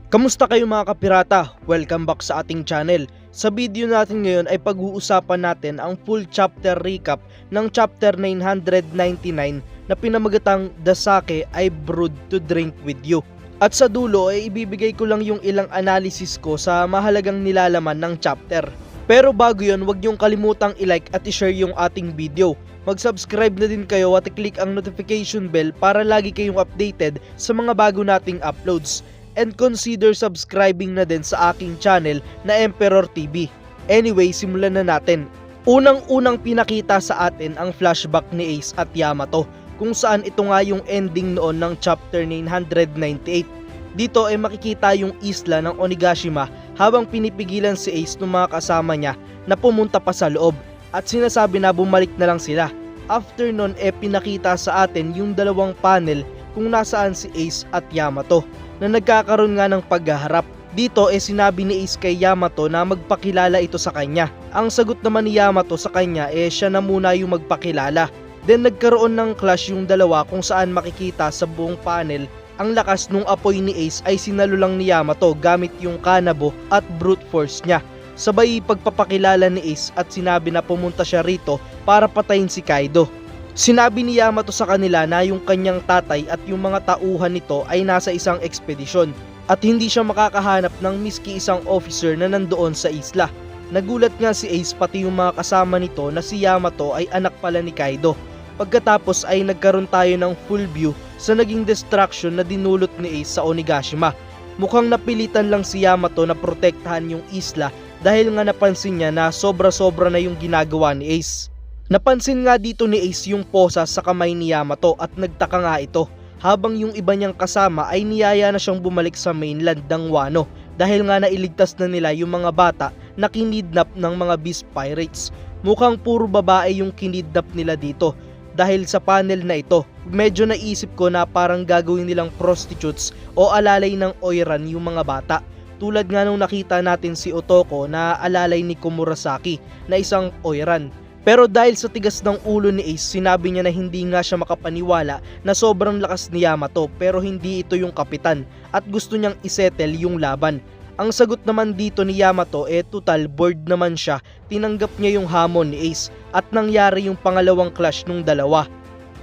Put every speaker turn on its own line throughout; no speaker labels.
Kamusta kayo mga kapirata? Welcome back sa ating channel. Sa video natin ngayon ay pag-uusapan natin ang full chapter recap ng chapter 999 na pinamagatang The Sake I Brewed to Drink With You. At sa dulo ay ibibigay ko lang yung ilang analysis ko sa mahalagang nilalaman ng chapter. Pero bago yun, huwag niyong kalimutang i-like at i-share yung ating video. Mag-subscribe na din kayo at i-click ang notification bell para lagi kayong updated sa mga bago nating uploads. And consider subscribing na din sa aking channel na Emperor TV. Anyway, simulan na natin. Unang-unang pinakita sa atin ang flashback ni Ace at Yamato, kung saan ito nga yung ending noon ng chapter 998. Dito ay makikita yung isla ng Onigashima habang pinipigilan si Ace ng mga kasama niya na pumunta pa sa loob at sinasabi na bumalik na lang sila. After nun pinakita sa atin yung dalawang panel kung nasaan si Ace at Yamato na nagkakaroon nga ng paghaharap. Dito sinabi ni Ace kay Yamato na magpakilala ito sa kanya. Ang sagot naman ni Yamato sa kanya siya na muna yung magpakilala. Then nagkaroon ng clash yung dalawa kung saan makikita sa buong panel ang lakas nung apoy ni Ace ay sinalo lang ni Yamato gamit yung kanabo at brute force niya. Sabay pagpapakilala ni Ace at sinabi na pumunta siya rito para patayin si Kaido. Sinabi ni Yamato sa kanila na yung kanyang tatay at yung mga tauhan nito ay nasa isang ekspedisyon at hindi siya makakahanap ng miski isang officer na nandoon sa isla. Nagulat nga si Ace pati yung mga kasama nito na si Yamato ay anak pala ni Kaido. Pagkatapos ay nagkaroon tayo ng full view sa naging distraction na dinulot ni Ace sa Onigashima. Mukhang napilitan lang si Yamato na protektahan yung isla dahil nga napansin niya na sobra-sobra na yung ginagawa ni Ace. Napansin nga dito ni Ace yung posa sa kamay ni Yamato at nagtaka nga ito habang yung iba niyang kasama ay niyaya na siyang bumalik sa mainland ng Wano dahil nga nailigtas na nila yung mga bata na kinidnap ng mga Beast Pirates. Mukhang puro babae yung kinidnap nila dito dahil sa panel na ito. Medyo naisip ko na parang gagawin nilang prostitutes o alalay ng oiran yung mga bata. Tulad nga nung nakita natin si Otoko na alalay ni Komurasaki na isang oiran. Pero dahil sa tigas ng ulo ni Ace, sinabi niya na hindi nga siya makapaniwala na sobrang lakas ni Yamato pero hindi ito yung kapitan at gusto niyang isettle yung laban. Ang sagot naman dito ni Yamato total bored naman siya, tinanggap niya yung hamon ni Ace at nangyari yung pangalawang clash nung dalawa.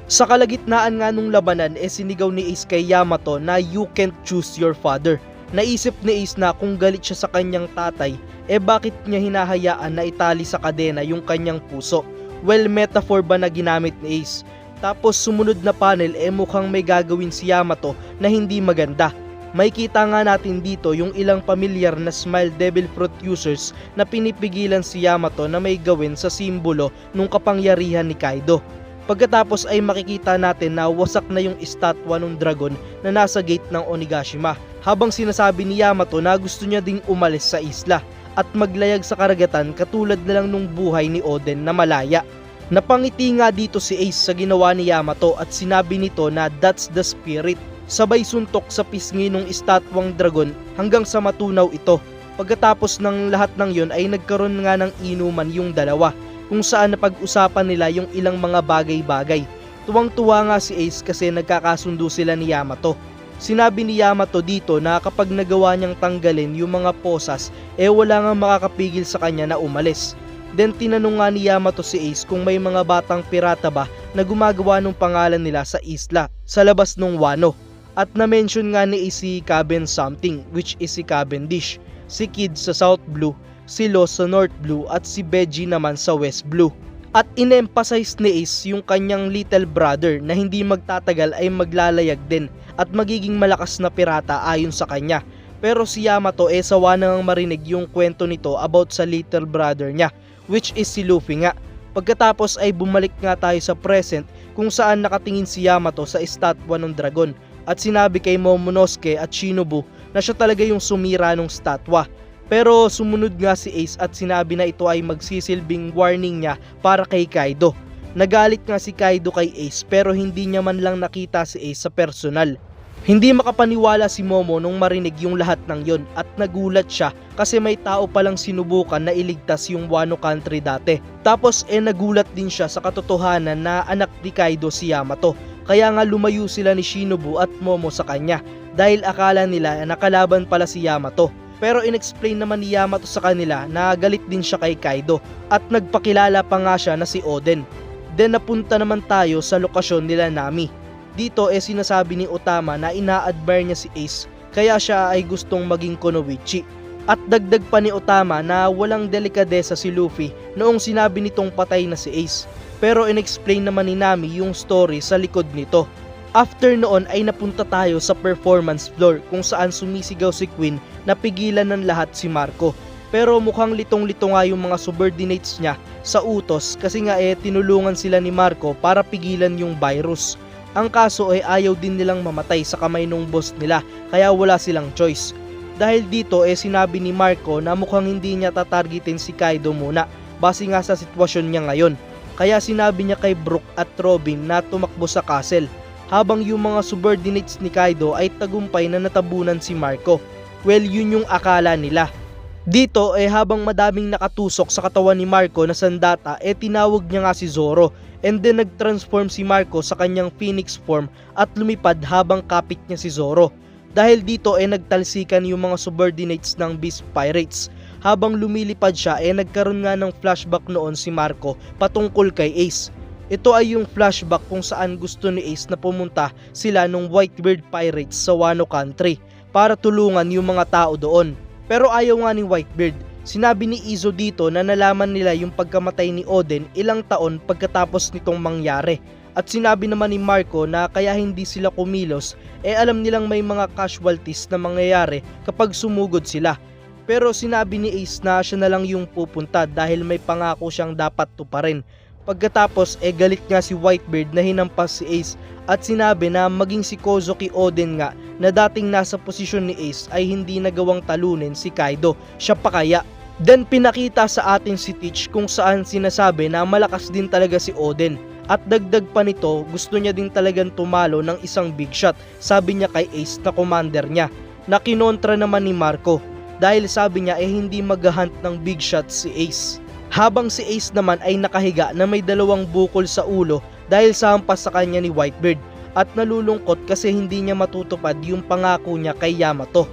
Sa kalagitnaan nga nung labanan sinigaw ni Ace kay Yamato na you can't choose your father. Naisip ni Ace na kung galit siya sa kanyang tatay bakit niya hinahayaan na itali sa kadena yung kanyang puso? Well, metaphor ba na ginamit ni Ace? Tapos sumunod na panel mukhang may gagawin si Yamato na hindi maganda. May kita nga natin dito yung ilang pamilyar na Smile Devil Fruit users na pinipigilan si Yamato na may gawin sa simbolo nung kapangyarihan ni Kaido. Pagkatapos ay makikita natin na wasak na yung estatwa ng dragon na nasa gate ng Onigashima habang sinasabi ni Yamato na gusto niya ding umalis sa isla at maglayag sa karagatan katulad na lang nung buhay ni Oden na malaya. Napangiti nga dito si Ace sa ginawa ni Yamato at sinabi nito na that's the spirit. Sabay suntok sa pisngi ng estatwang dragon hanggang sa matunaw ito. Pagkatapos ng lahat ng yon ay nagkaroon nga ng inuman yung dalawa kung saan napag-usapan nila yung ilang mga bagay-bagay. Tuwang-tuwa nga si Ace kasi nagkakasundo sila ni Yamato. Sinabi ni Yamato dito na kapag nagawa niyang tanggalin yung mga posas wala nga makakapigil sa kanya na umalis. Then tinanong nga ni Yamato si Ace kung may mga batang pirata ba na gumagawa ng pangalan nila sa isla sa labas ng Wano. At na-mention nga ni Ace si Caben something which is si Cavendish, si Kid sa South Blue, si Lo sa North Blue at si Beji naman sa West Blue. At in-emphasize ni Ace yung kanyang little brother na hindi magtatagal ay maglalayag din at magiging malakas na pirata ayon sa kanya. Pero si Yamato sawa nang marinig yung kwento nito about sa little brother niya, which is si Luffy nga. Pagkatapos ay bumalik nga tayo sa present kung saan nakatingin si Yamato sa estatwa ng dragon at sinabi kay Momonosuke at Shinobu na siya talaga yung sumira ng statwa. Pero sumunod nga si Ace at sinabi na ito ay magsisilbing warning niya para kay Kaido. Nagalit nga si Kaido kay Ace pero hindi niya man lang nakita si Ace sa personal. Hindi makapaniwala si Momo nung marinig yung lahat ng yon at nagulat siya kasi may tao palang sinubukan na iligtas yung Wano country dati. Tapos nagulat din siya sa katotohanan na anak ni Kaido si Yamato. Kaya nga lumayo sila ni Shinobu at Momo sa kanya dahil akala nila na nakalaban pala si Yamato. Pero inexplain naman ni Yamato sa kanila na galit din siya kay Kaido at nagpakilala pa nga siya na si Oden. Then napunta naman tayo sa lokasyon nila Nami. Dito sinasabi ni Otama na ina-admire niya si Ace kaya siya ay gustong maging kunoichi. At dagdag pa ni Otama na walang delikadesa si Luffy noong sinabi nitong patay na si Ace. Pero inexplain naman ni Nami yung story sa likod nito. After noon ay napunta tayo sa performance floor kung saan sumisigaw si Queen na pigilan ng lahat si Marco. Pero mukhang litong-lito nga yung mga subordinates niya sa utos kasi nga tinulungan sila ni Marco para pigilan yung virus. Ang kaso ayaw din nilang mamatay sa kamay ng boss nila kaya wala silang choice. Dahil dito sinabi ni Marco na mukhang hindi niya tatargetin si Kaido muna base nga sa sitwasyon niya ngayon. Kaya sinabi niya kay Brook at Robin na tumakbo sa castle habang yung mga subordinates ni Kaido ay tagumpay na natabunan si Marco. Well, yun yung akala nila. Dito habang madaming nakatusok sa katawan ni Marco na sandata tinawag niya nga si Zoro and then nag-transform si Marco sa kanyang phoenix form at lumipad habang kapit niya si Zoro. Dahil dito nagtalsikan yung mga subordinates ng Beast Pirates. Habang lumilipad siya nagkaroon nga ng flashback noon si Marco patungkol kay Ace. Ito ay yung flashback kung saan gusto ni Ace na pumunta sila ng Whitebeard Pirates sa Wano Country para tulungan yung mga tao doon. Pero ayaw nga ni Whitebeard. Sinabi ni Izo dito na nalaman nila yung pagkamatay ni Oden ilang taon pagkatapos nitong mangyari. At sinabi naman ni Marco na kaya hindi sila kumilos alam nilang may mga casualties na mangyayari kapag sumugod sila. Pero sinabi ni Ace na siya na lang yung pupunta dahil may pangako siyang dapat tuparin. Pagkatapos galit nga si Whitebeard na hinampas si Ace at sinabi na maging si Kozuki Oden nga na dating nasa posisyon ni Ace ay hindi nagawang talunin si Kaido, siya pa kaya. Then pinakita sa atin si Teach kung saan sinasabi na malakas din talaga si Oden. At dagdag pa nito, gusto niya din talagang tumalo ng isang big shot, sabi niya kay Ace na commander niya, na kinontra naman ni Marco. Dahil sabi niya hindi maghahunt ng big shot si Ace. Habang si Ace naman ay nakahiga na may dalawang bukol sa ulo dahil sa hampas sa kanya ni Whitebeard at nalulungkot kasi hindi niya matutupad yung pangako niya kay Yamato.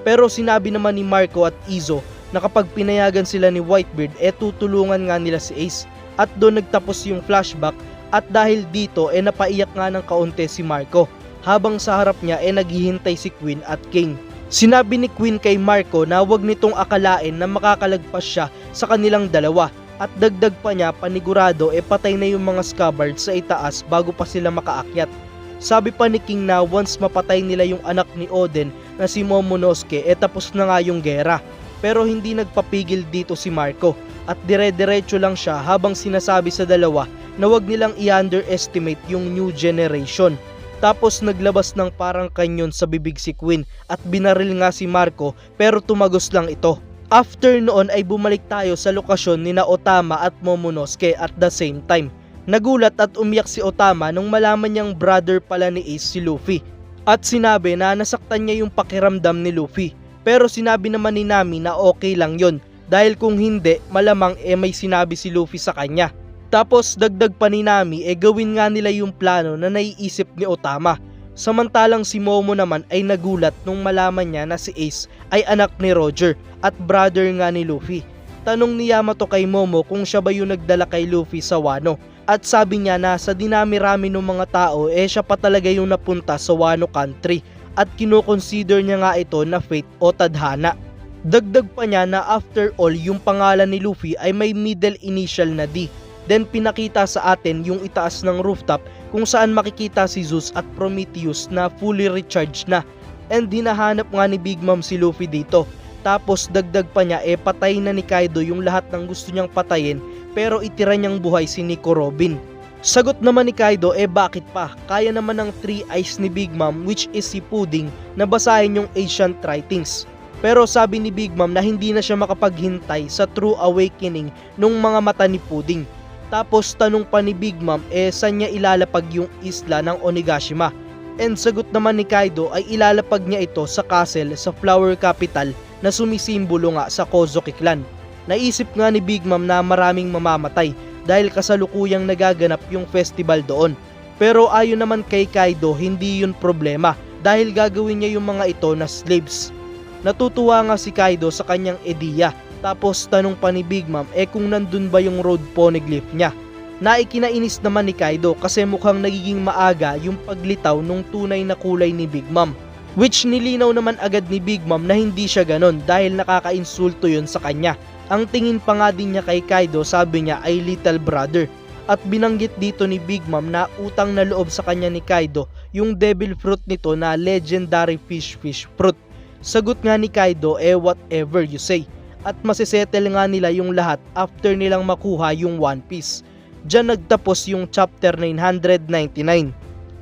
Pero sinabi naman ni Marco at Izo na kapag pinayagan sila ni Whitebeard tutulungan nga nila si Ace at doon nagtapos yung flashback at dahil dito napaiyak nga ng kaunti si Marco habang sa harap niya naghihintay si Queen at King. Sinabi ni Queen kay Marco na wag nitong akalain na makakalagpas siya sa kanilang dalawa at dagdag pa niya panigurado patay na yung mga scabbards sa itaas bago pa sila makaakyat. Sabi pa ni King na once mapatay nila yung anak ni Oden na si Momonosuke tapos na nga yung gera. Pero hindi nagpapigil dito si Marco at dire-diretso lang siya habang sinasabi sa dalawa na wag nilang i-underestimate yung new generation. Tapos naglabas ng parang kanyon sa bibig si Queen at binaril nga si Marco pero tumagos lang ito. After noon ay bumalik tayo sa lokasyon ni na Otama at Momonosuke at the same time. Nagulat at umiyak si Otama nung malaman niyang brother pala ni Ace si Luffy. At sinabi na nasaktan niya yung pakiramdam ni Luffy. Pero sinabi naman ni Nami na okay lang yon dahil kung hindi malamang may sinabi si Luffy sa kanya. Tapos dagdag pa ni Nami gawin nga nila yung plano na naiisip ni Otama. Samantalang si Momo naman ay nagulat nung malaman niya na si Ace ay anak ni Roger at brother nga ni Luffy. Tanong ni Yamato kay Momo kung siya ba yung nagdala kay Luffy sa Wano. At sabi niya na sa dinami-rami ng mga tao siya pa talaga yung napunta sa Wano Country at kinoconsider niya nga ito na fate o tadhana. Dagdag pa niya na after all yung pangalan ni Luffy ay may middle initial na D. Then pinakita sa atin yung itaas ng rooftop kung saan makikita si Zeus at Prometheus na fully recharged na. And hinahanap nga ni Big Mom si Luffy dito. Tapos dagdag pa niya patay na ni Kaido yung lahat ng gusto niyang patayin pero itira niyang buhay si Nico Robin. Sagot naman ni Kaido bakit pa? Kaya naman ng 3 eyes ni Big Mom which is si Pudding na basahin yung ancient writings. Pero sabi ni Big Mom na hindi na siya makapaghintay sa true awakening nung mga mata ni Pudding. Tapos tanong pa ni Big Mom saan niya ilalapag yung isla ng Onigashima. And sagot naman ni Kaido ay ilalapag niya ito sa castle sa Flower Capital na sumisimbolo nga sa Kozuki clan. Naisip nga ni Big Mom na maraming mamamatay dahil kasalukuyang nagaganap yung festival doon. Pero ayon naman kay Kaido hindi yun problema dahil gagawin niya yung mga ito na slaves. Natutuwa nga si Kaido sa kanyang ideya, tapos tanong pa ni Big Mom kung nandun ba yung road poneglyph niya. Naikinainis naman ni Kaido kasi mukhang nagiging maaga yung paglitaw nung tunay na kulay ni Big Mom. Which nilinaw naman agad ni Big Mom na hindi siya ganon dahil nakakainsulto yun sa kanya. Ang tingin pa nga din niya kay Kaido, sabi niya ay little brother. At binanggit dito ni Big Mom na utang na loob sa kanya ni Kaido yung devil fruit nito na legendary fish fruit. Sagot nga ni Kaido whatever you say. At masisettle nga nila yung lahat after nilang makuha yung One Piece. Diyan nagtapos yung chapter 999.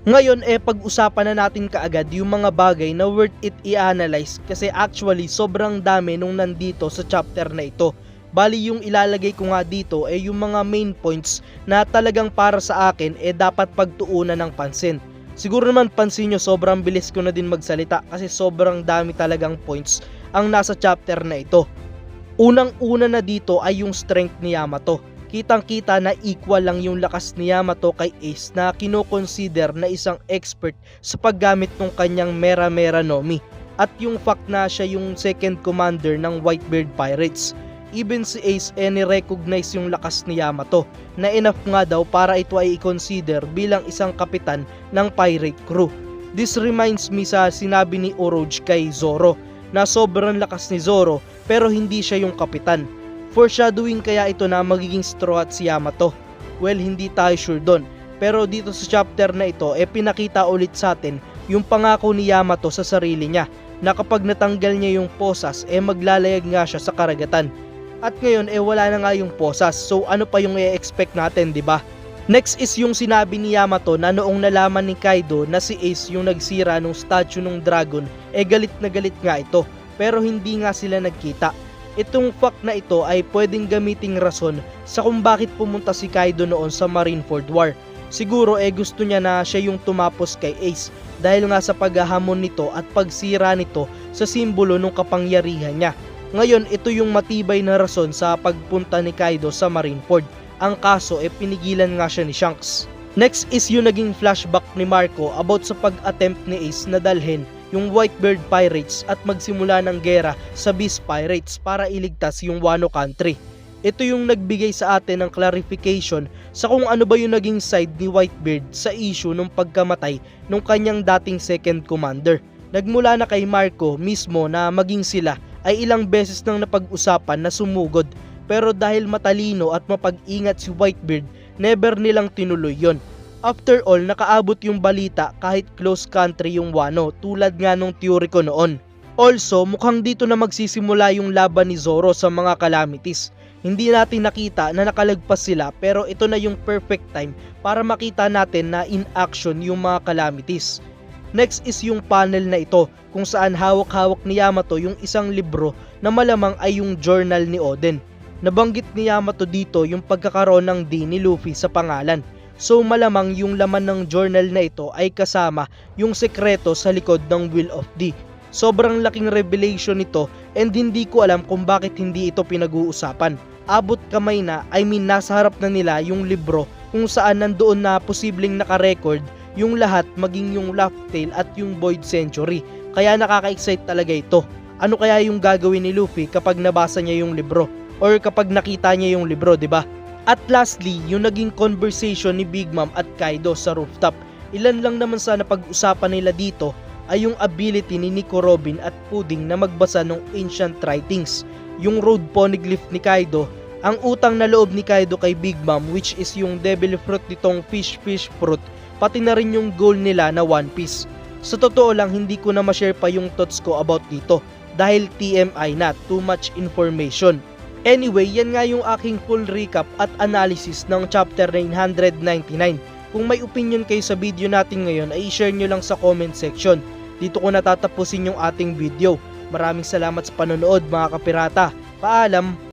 Ngayon pag-usapan na natin kaagad yung mga bagay na worth it i-analyze kasi actually sobrang dami nung nandito sa chapter na ito. Bali yung ilalagay ko nga dito yung mga main points na talagang para sa akin dapat pagtuunan ng pansin. Siguro naman pansin nyo sobrang bilis ko na din magsalita kasi sobrang dami talagang points ang nasa chapter na ito. Unang-una na dito ay yung strength ni Yamato. Kitang-kita na equal lang yung lakas ni Yamato kay Ace na kino-consider na isang expert sa paggamit ng kanyang Mera Mera no Mi. At yung fact na siya yung second commander ng Whitebeard Pirates. Even si Ace ni-recognize yung lakas ni Yamato na enough nga daw para ito ay i-consider bilang isang kapitan ng pirate crew. This reminds me sa sinabi ni Orochi kay Zoro na sobrang lakas ni Zoro pero hindi siya yung kapitan. Foreshadowing kaya ito na magiging Straw Hat si Yamato? Well, hindi tayo sure doon. Pero dito sa chapter na ito pinakita ulit sa atin yung pangako ni Yamato sa sarili niya na kapag natanggal niya yung posas maglalayag nga siya sa karagatan. At ngayon wala na nga yung posas, so ano pa yung i-expect natin, di ba? Next is yung sinabi ni Yamato na noong nalaman ni Kaido na si Ace yung nagsira ng statue ng dragon galit na galit nga ito, pero hindi nga sila nagkita. Itong fact na ito ay pwedeng gamiting rason sa kung bakit pumunta si Kaido noon sa Marineford War. Siguro gusto niya na siya yung tumapos kay Ace dahil nga sa paghahamon nito at pagsira nito sa simbolo ng kapangyarihan niya. Ngayon ito yung matibay na rason sa pagpunta ni Kaido sa Marineford. Ang kaso pinigilan nga siya ni Shanks. Next is yung naging flashback ni Marco about sa pag-attempt ni Ace na dalhin yung Whitebeard Pirates at magsimula ng gera sa Beast Pirates para iligtas yung Wano Country. Ito yung nagbigay sa atin ng clarification sa kung ano ba yung naging side ni Whitebeard sa issue ng pagkamatay ng kanyang dating second commander. Nagmula na kay Marco mismo na maging sila ay ilang beses nang napag-usapan na sumugod, pero dahil matalino at mapag-ingat si Whitebeard, never nilang tinuloy yon. After all, nakaabot yung balita kahit close country yung Wano tulad nga nung theory ko noon. Also, mukhang dito na magsisimula yung laban ni Zoro sa mga calamities. Hindi natin nakita na nakalagpas sila pero ito na yung perfect time para makita natin na in action yung mga calamities. Next is yung panel na ito kung saan hawak-hawak ni Yamato yung isang libro na malamang ay yung journal ni Oden. Nabanggit ni Yamato dito yung pagkakaroon ng D ni Luffy sa pangalan. So malamang yung laman ng journal na ito ay kasama yung sekreto sa likod ng Will of D. Sobrang laking revelation nito and hindi ko alam kung bakit hindi ito pinag-uusapan. Abot kamay na, nasa harap na nila yung libro kung saan nandoon na posibleng nakarecord yung lahat maging yung Laugh Tale at yung Void Century. Kaya nakaka-excite talaga ito. Ano kaya yung gagawin ni Luffy kapag nabasa niya yung libro? Or kapag nakita niya yung libro, di ba? At lastly, yung naging conversation ni Big Mom at Kaido sa rooftop. Ilan lang naman sa napag-usapan nila dito ay yung ability ni Nico Robin at Pudding na magbasa ng ancient writings. Yung road poneglyph ni Kaido, ang utang na loob ni Kaido kay Big Mom which is yung devil fruit nitong fish fruit, pati na rin yung goal nila na One Piece. Sa totoo lang hindi ko na ma-share pa yung thoughts ko about dito dahil TMI na, too much information. Anyway, yan nga yung aking full recap at analysis ng chapter 999. Kung may opinion kayo sa video natin ngayon ay i-share nyo lang sa comment section. Dito ko natatapusin yung ating video. Maraming salamat sa panonood mga kapirata. Paalam!